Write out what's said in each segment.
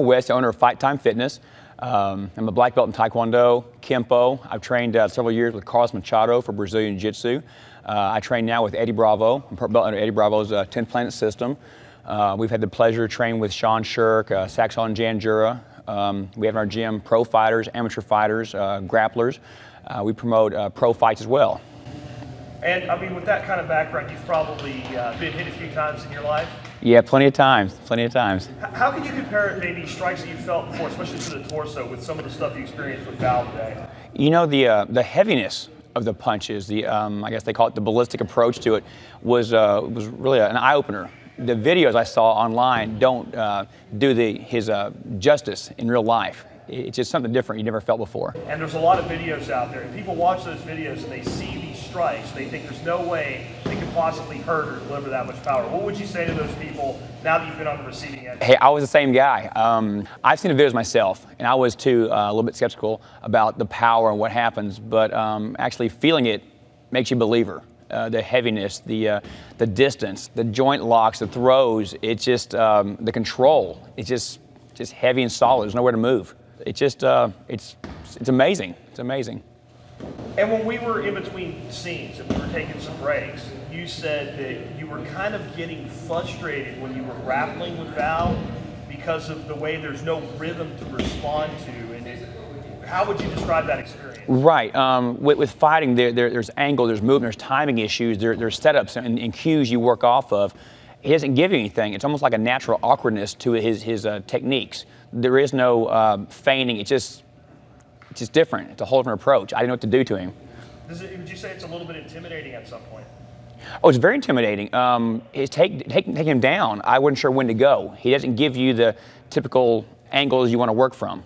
West, owner of Fight Time Fitness. I'm a black belt in Taekwondo, Kempo. I've trained several years with Carlos Machado for Brazilian Jiu-Jitsu. I train now with Eddie Bravo. I'm purple belt under Eddie Bravo's 10-planet system. We've had the pleasure to train with Sean Shirk, Saxon Janjura. We have in our gym pro fighters, amateur fighters, grapplers. We promote pro fights as well. And I mean, with that kind of background, you've probably been hit a few times in your life? Yeah, plenty of times, plenty of times. How can you compare maybe strikes that you felt before, especially to the torso, with some of the stuff you experienced with Val today? You know, the heaviness of the punches, I guess they call it the ballistic approach to it, was really an eye-opener. The videos I saw online don't do his justice in real life. It's just something different you never felt before. And there's a lot of videos out there, and people watch those videos and they see these strikes. They think there's no way they could possibly hurt or deliver that much power. What would you say to those people now that you've been on the receiving end? Hey, I was the same guy. I've seen the videos myself, and I was too a little bit skeptical about the power and what happens, but actually feeling it makes you a believer. The heaviness, the distance, the joint locks, the throws, it's just the control. It's just heavy and solid. There's nowhere to move. It's just, it's amazing. It's amazing. And when we were in between scenes and we were taking some breaks, you said that you were kind of getting frustrated when you were grappling with Val because of the way there's no rhythm to respond to. And how would you describe that experience? Right. With fighting, there's angle, there's movement, there's timing issues, there's setups and cues you work off of. He doesn't give you anything. It's almost like a natural awkwardness to his techniques. There is no feigning. It's just different. It's a whole different approach. I didn't know what to do to him. Would you say it's a little bit intimidating at some point? Oh, it's very intimidating. Taking him down, I wasn't sure when to go. He doesn't give you the typical angles you want to work from.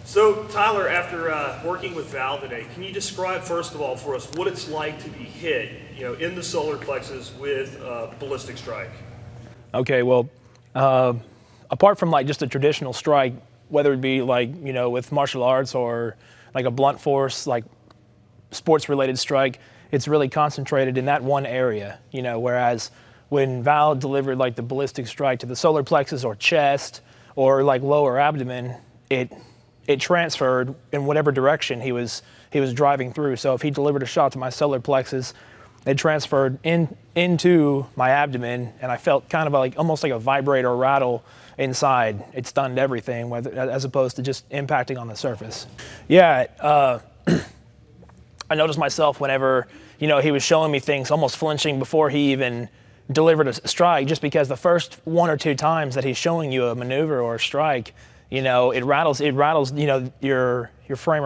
So, Tyler, after working with Val today, can you describe, first of all, for us, what it's like to be hit, in the solar plexus with a ballistic strike? Okay, well, apart from like just a traditional strike, whether it be like, with martial arts or like a blunt force, like sports-related strike, it's really concentrated in that one area, whereas when Val delivered like the ballistic strike to the solar plexus or chest or like lower abdomen, it transferred in whatever direction he was driving through. So if he delivered a shot to my solar plexus, it transferred into my abdomen, and I felt kind of like almost like a vibrate or rattle inside. It stunned everything, as opposed to just impacting on the surface. Yeah, I noticed myself whenever he was showing me things, almost flinching before he even delivered a strike, just because the first one or two times that he's showing you a maneuver or a strike, it rattles your frame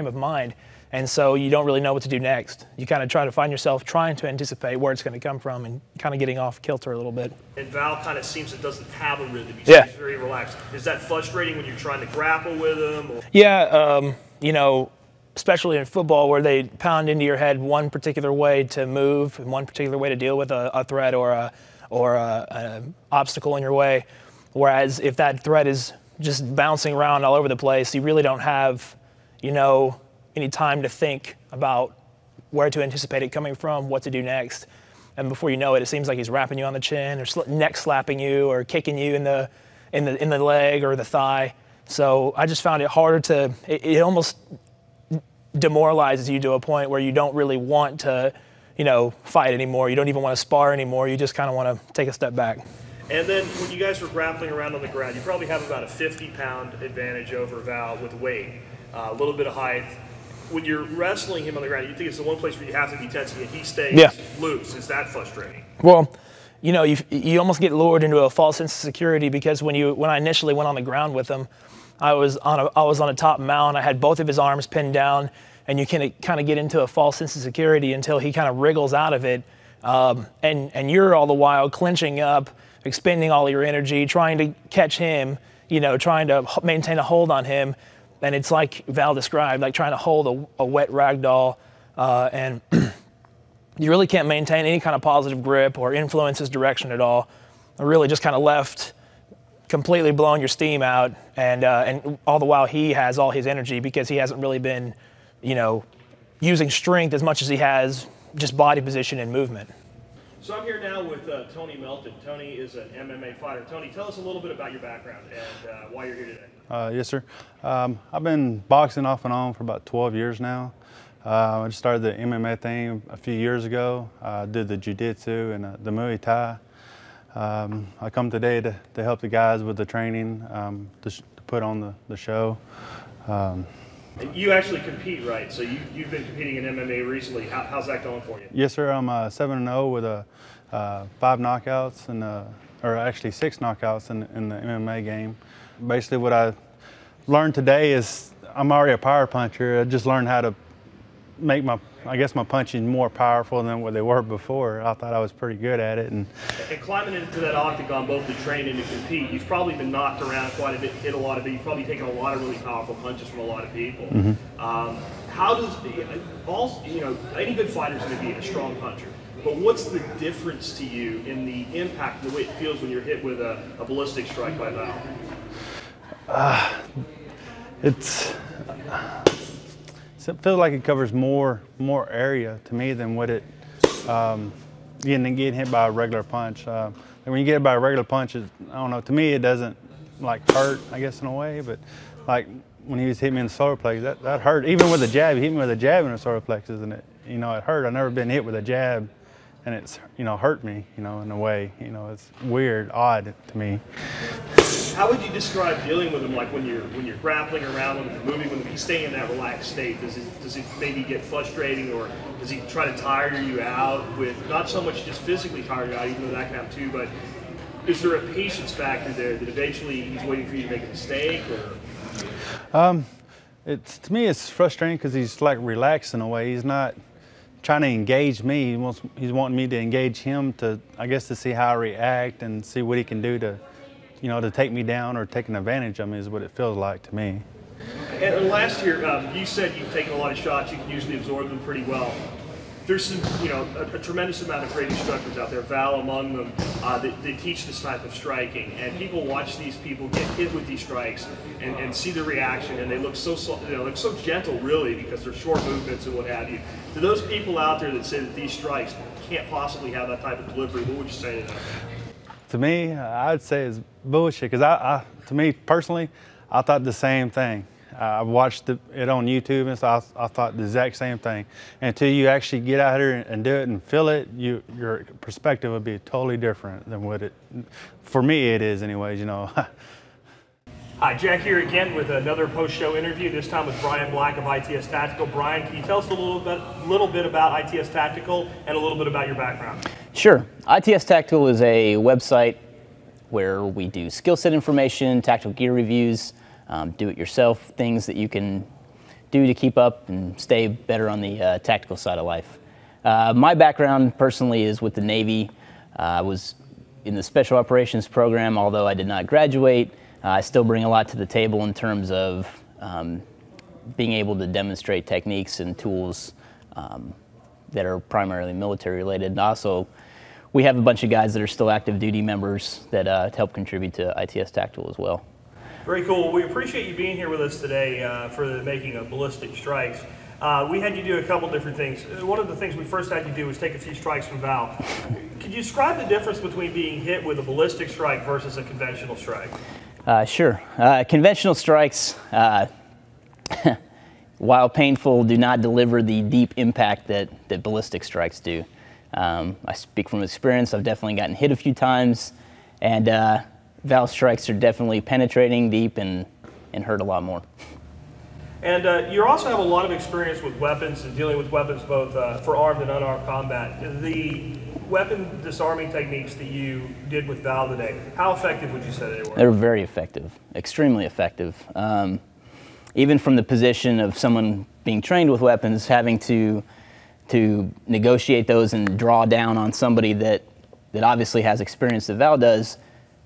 of mind, and so you don't really know what to do next. You kind of try to find yourself trying to anticipate where it's going to come from and kind of getting off kilter a little bit. And Val kind of seems it doesn't have a rhythm. He seems very relaxed. Is that frustrating when you're trying to grapple with him? Or? Yeah, especially in football where they pound into your head one particular way to move and one particular way to deal with a threat or an obstacle in your way. Whereas if that threat is just bouncing around all over the place, you really don't have, any time to think about where to anticipate it coming from, what to do next. And before you know it, it seems like he's rapping you on the chin or neck slapping you or kicking you in the leg or the thigh. So I just found it harder to, it almost demoralizes you to a point where you don't really want to, fight anymore. You don't even want to spar anymore. You just kind of want to take a step back. And then when you guys were grappling around on the ground, you probably have about a 50-pound advantage over Val with weight, a little bit of height. When you're wrestling him on the ground, you think it's the one place where you have to be tense, and he stays loose. Is that frustrating? Well, you almost get lured into a false sense of security, because when I initially went on the ground with him, I was on a top mount. I had both of his arms pinned down, and you can kind of get into a false sense of security until he kind of wriggles out of it, and you're all the while clenching up, expending all your energy, trying to catch him, trying to maintain a hold on him. And it's like Val described, like trying to hold a wet rag doll, and you really can't maintain any kind of positive grip or influence his direction at all. You're really just kind of left completely blowing your steam out, and all the while he has all his energy because he hasn't really been, using strength as much as he has just body position and movement. So I'm here now with Tony Melton. Tony is an MMA fighter. Tony, tell us a little bit about your background and why you're here today. Yes, sir. I've been boxing off and on for about 12 years now. I just started the MMA thing a few years ago. I did the jiu-jitsu and the Muay Thai. I come today to help the guys with the training, to put on the show. And you actually compete, right? So you've been competing in MMA recently. How's that going for you? Yes, sir. I'm 7-0 with 5 knockouts, or actually 6 knockouts in the MMA game. Basically, what I learned today is I'm already a power puncher. I just learned how to make my punching more powerful than what they were before. I thought I was pretty good at it. And climbing into that octagon, both to train and to compete, you've probably been knocked around quite a bit, hit a lot of it. You've probably taken a lot of really powerful punches from a lot of people. Mm-hmm. How does any good fighter is going to be a strong puncher. But what's the difference to you in the impact, the way it feels when you're hit with a ballistic strike by Val? It feels like it covers more area to me than what it getting hit by a regular punch. And when you get hit by a regular punch, I don't know. To me, it doesn't like hurt, I guess, in a way. But like when he was hitting me in the solar plexus, that hurt. Even with a jab, he hit me with a jab in the solar plexus, and it hurt. I've never been hit with a jab, and it's hurt me, in a way. It's weird, odd to me. How would you describe dealing with him, like when you're grappling around with him, moving with him, he's staying in that relaxed state? Does it maybe get frustrating, or does he try to tire you out with, not so much just physically tire you out, even though that can happen too, but is there a patience factor there that eventually he's waiting for you to make a mistake? Or? To me, it's frustrating because he's like relaxed in a way. He's not trying to engage me. He's wanting me to engage him to see how I react and see what he can do to take me down or take an advantage of me, is what it feels like to me. And last year, you said you've taken a lot of shots. You can usually absorb them pretty well. There's some, a tremendous amount of great instructors out there, Val among them, that teach this type of striking. And people watch these people get hit with these strikes and see the reaction, and they look so gentle, really, because they're short movements and what have you. To those people out there that say that these strikes can't possibly have that type of delivery, what would you say to them? To me, I'd say it's bullshit, because to me personally, I thought the same thing. I watched it on YouTube, and so I thought the exact same thing. Until you actually get out here and do it and feel it, your perspective would be totally different than what for me it is anyways, Hi, Jack here again with another post-show interview, this time with Brian Black of ITS Tactical. Brian, can you tell us a little bit about ITS Tactical and a little bit about your background? Sure. ITS Tactical is a website where we do skill set information, tactical gear reviews, do-it-yourself things that you can do to keep up and stay better on the tactical side of life. My background personally is with the Navy. I was in the Special Operations program, although I did not graduate. I still bring a lot to the table in terms of being able to demonstrate techniques and tools that are primarily military related. And also, we have a bunch of guys that are still active duty members that help contribute to ITS Tactical as well. Very cool. We appreciate you being here with us today for the making of ballistic strikes. We had you do a couple different things. One of the things we first had you do was take a few strikes from Val. Could you describe the difference between being hit with a ballistic strike versus a conventional strike? Sure. Conventional strikes, while painful, do not deliver the deep impact that ballistic strikes do. I speak from experience. I've definitely gotten hit a few times, and Val strikes are definitely penetrating deep and hurt a lot more. And you also have a lot of experience with weapons and dealing with weapons both for armed and unarmed combat. The weapon disarming techniques that you did with Val today, how effective would you say they were? They were very effective, extremely effective. Even from the position of someone being trained with weapons, having to negotiate those and draw down on somebody that obviously has experience that Val does,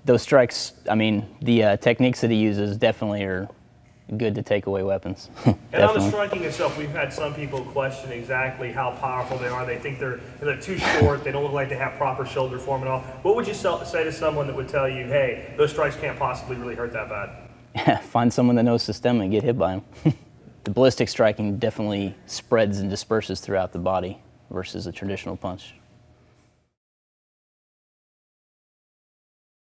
those strikes, I mean, the techniques that he uses definitely are good to take away weapons. And on the striking itself, we've had some people question exactly how powerful they are. They think they're too short. They don't look like they have proper shoulder form at all. What would you say to someone that would tell you, hey, those strikes can't possibly really hurt that bad? Find someone that knows systema and get hit by them. The ballistic striking definitely spreads and disperses throughout the body versus a traditional punch.